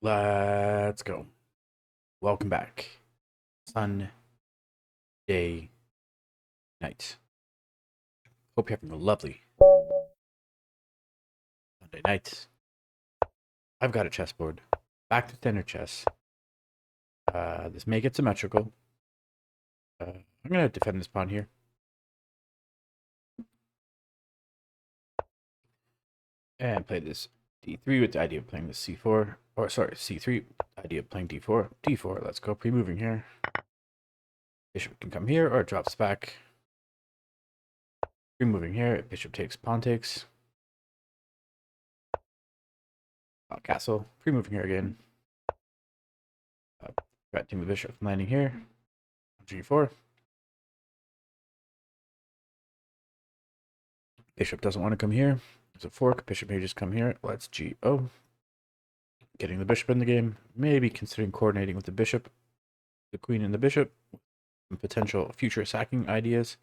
Let's go. Welcome back. Sun, day, night. Hope you're having a lovely Sunday night. I've got a chessboard. Back to standard chess. This may get symmetrical. I'm going to defend this pawn here. And play this d3 with the idea of playing this c4. Or, sorry, c3. Idea of playing d4. d4, let's go. Pre-moving here. Bishop can come here, or it drops back. Pre-moving here. Bishop takes, pawn takes. Castle. Pre-moving here again. Preventing the bishop from landing here. g4. Bishop doesn't want to come here. There's a fork. Bishop may just come here. Let's go. Getting the bishop in the game. Maybe considering coordinating with the bishop, the queen and the bishop. Some potential future sacking ideas.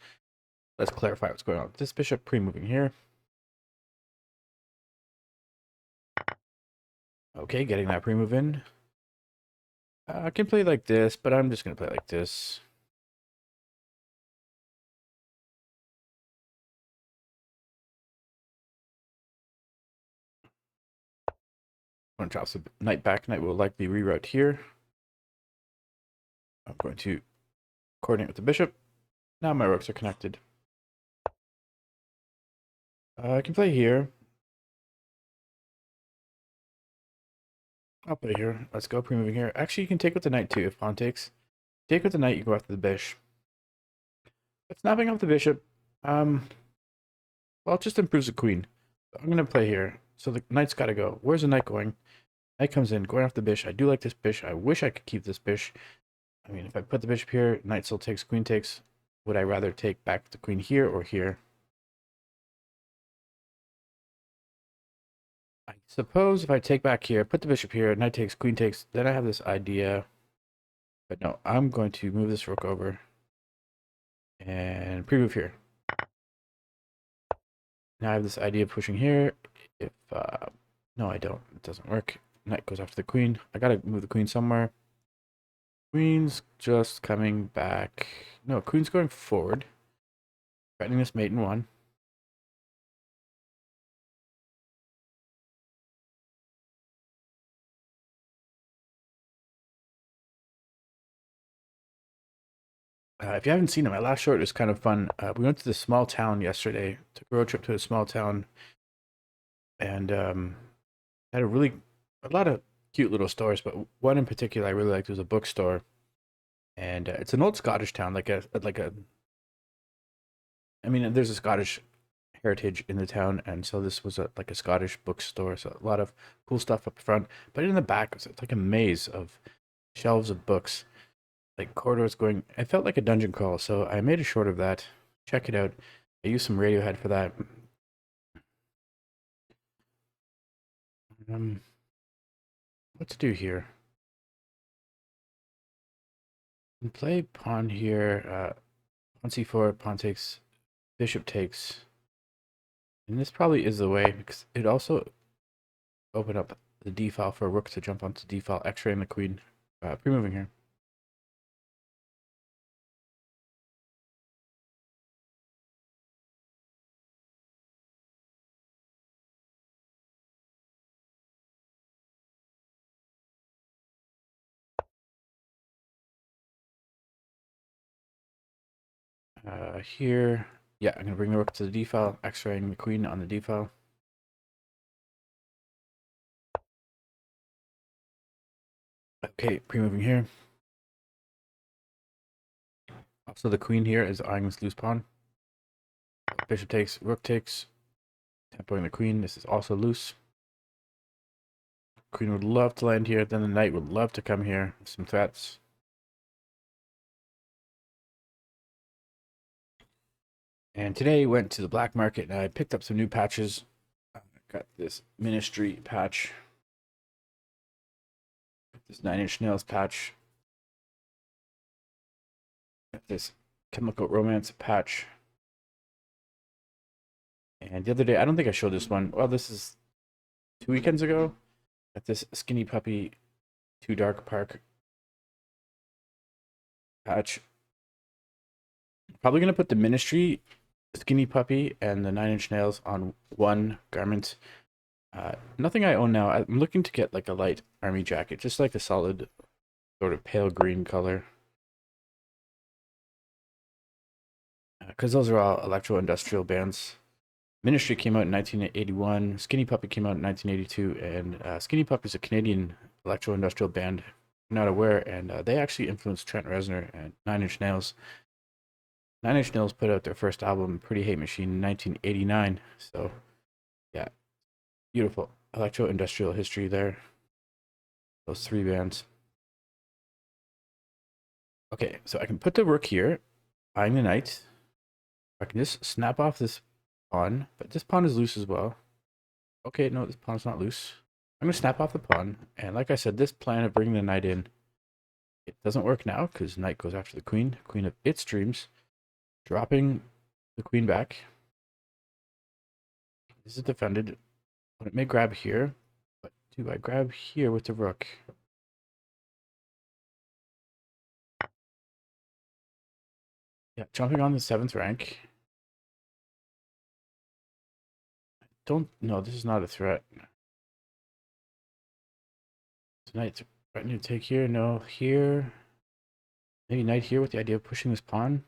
Let's clarify what's going on with this bishop. Pre-moving here. Okay, getting that pre-move in. I can play like this, but I'm just going to play like this. When it drops the knight back, knight will likely reroute here. I'm going to coordinate with the bishop. Now my rooks are connected. I can play here. I'll play here. Let's go pre-moving here. Actually, you can take with the knight too if pawn takes. Take with the knight, you go after the bishop. But snapping off the bishop, well, it just improves the queen. I'm going to play here. So the knight's got to go. Where's the knight going? Knight comes in, going after the bishop. I do like this bishop. I wish I could keep this bishop. I mean, if I put the bishop here, knight still takes, queen takes. Would I rather take back the queen here or here? I suppose if I take back here, put the bishop here, knight takes, queen takes, then I have this idea. But no, I'm going to move this rook over and pre-move here. Now I have this idea of pushing here. If, no, I don't. It doesn't work. Knight goes after the queen. I gotta move the queen somewhere. Queen's just coming back. No, queen's going forward. Threatening this mate in one. If you haven't seen it, my last short was kind of fun. We went to this small town yesterday. Took a road trip to a small town. And had a lot of cute little stores, but one in particular I really liked was a bookstore. And it's an old Scottish town, I mean, there's a Scottish heritage in the town, and so this was like a Scottish bookstore. So a lot of cool stuff up front, but in the back it's like a maze of shelves of books, like corridors going. It felt like a dungeon crawl, so I made a short of that. Check it out. I used some Radiohead for that. Um, what to do here? Play pawn here. Pawn c4, pawn takes, bishop takes. And this probably is the way, because it also opened up the d file for a rook to jump onto d file, x-raying the queen. Pre-moving here. Here, yeah, I'm going to bring the rook to the d file, x-raying the queen on the d file. Okay, pre-moving here. Also, the queen here is eyeing this loose pawn. Bishop takes, rook takes, tempoing the queen. This is also loose. Queen would love to land here. Then the knight would love to come here. Some threats. And today went to the black market and I picked up some new patches. I got this Ministry patch. This 9-inch nails patch. Got this Chemical Romance patch. And the other day, I don't think I showed this one. Well, this is 2 weekends ago. Got this Skinny Puppy Too Dark Park patch. Probably gonna put the Ministry, Skinny Puppy, and the 9 Inch Nails on one garment. Nothing I own now. I'm looking to get like a light army jacket, just like a solid sort of pale green color. Because those are all electro-industrial bands. Ministry came out in 1981. Skinny Puppy came out in 1982, and Skinny Puppy is a Canadian electro-industrial band. I'm not aware, and they actually influenced Trent Reznor and 9 Inch Nails. 9 Inch Nails put out their first album, Pretty Hate Machine, in 1989. So, yeah, beautiful electro-industrial history there. Those three bands. Okay, so I can put the rook here, eyeing the knight. I can just snap off this pawn, but this pawn is loose as well. Okay, no, this pawn's not loose. I'm going to snap off the pawn, and like I said, this plan of bringing the knight in, it doesn't work now, because knight goes after the queen of its dreams, dropping the queen back. This is defended, but it may grab here, but do I grab here with the rook? Yeah, jumping on the 7th rank. No, this is not a threat. Knight threatening to take here. No, here. Maybe knight here with the idea of pushing this pawn.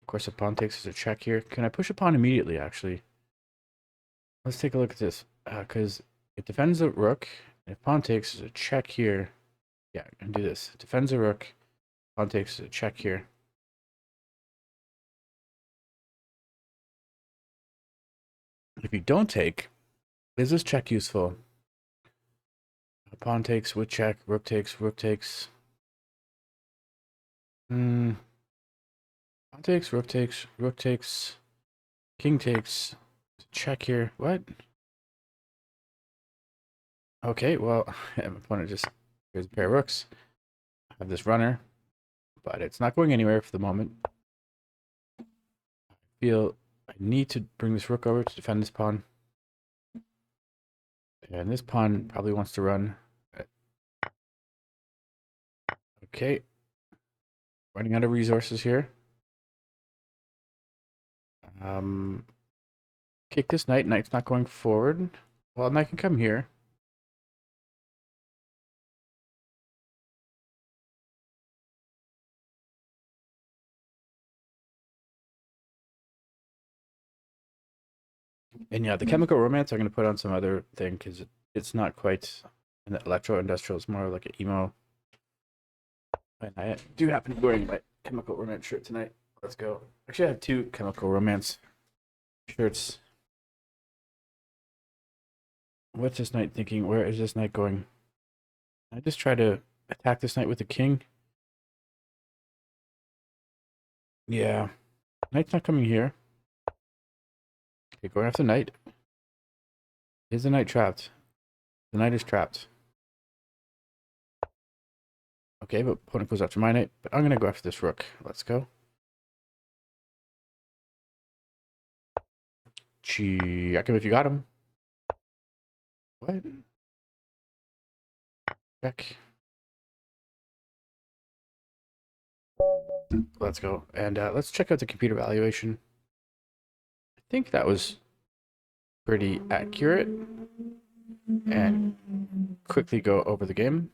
Of course, the pawn takes as a check here. Can I push a pawn immediately, actually? Let's take a look at this. Because it defends the rook. If pawn takes as a check here. Yeah, I can do this. It defends the rook. Pawn takes as a check here. If you don't take, is this check useful? Pawn takes with check. Rook takes. Rook takes. Pawn takes. Rook takes. Rook takes. King takes. Check here. What? Okay, well, my opponent just here's a pair of rooks. I have this runner, but it's not going anywhere for the moment. I feel I need to bring this rook over to defend this pawn. And this pawn probably wants to run. Okay. Running out of resources here. Kick this knight. Knight's not going forward. Well, knight can come here. And yeah, the chemical romance I'm going to put on some other thing because it's not quite an electro-industrial. It's more like an emo. And I do happen to be wearing my chemical romance shirt tonight. Let's go. Actually, I have two chemical romance shirts. What's this knight thinking? Where is this knight going? I just try to attack this knight with the king. Yeah. Knight's not coming here. Okay, going after the knight. Is the knight trapped? The knight is trapped. Okay, but opponent goes after my knight. But I'm going to go after this rook. Let's go. Check him if you got him. What? Check. Let's go. And let's check out the computer valuation. I think that was pretty accurate. And quickly go over the game.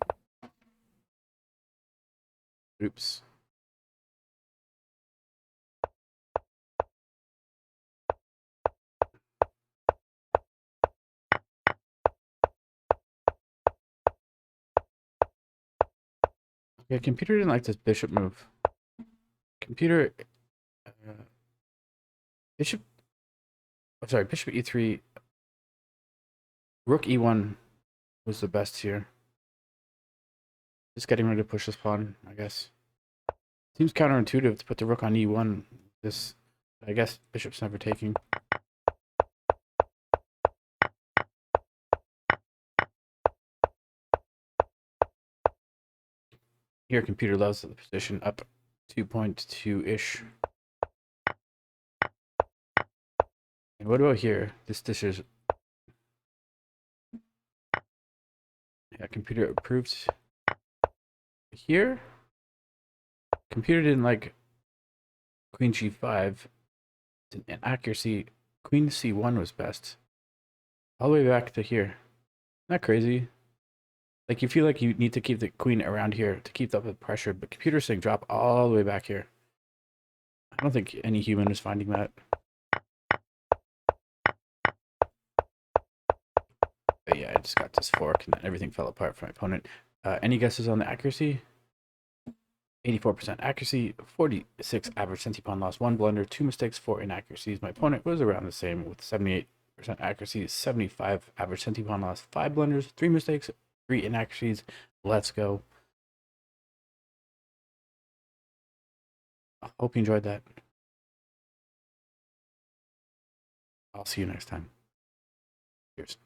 Oops. Yeah, computer didn't like this bishop move. Computer, bishop. Oh, sorry, bishop e3. Rook e1 was the best here. Just getting ready to push this pawn, I guess. Seems counterintuitive to put the rook on e1. This, I guess, bishop's never taking. Here, computer loves the position up 2.2-ish. And what about here? This is... Yeah, computer approved. here, computer didn't like queen g5. And accuracy, queen c1 was best. All the way back to here. Not crazy. Like, you feel like you need to keep the queen around here to keep up the pressure, but computer's saying drop all the way back here. I don't think any human is finding that. But yeah, I just got this fork and then everything fell apart for my opponent. Any guesses on the accuracy? 84% accuracy, 46 average centi-pawn loss, 1 blunder, 2 mistakes, 4 inaccuracies. My opponent was around the same with 78% accuracy, 75 average centi-pawn loss, 5 blunders, 3 mistakes, 3 inaccuracies. Let's go. I hope you enjoyed that. I'll see you next time. Cheers.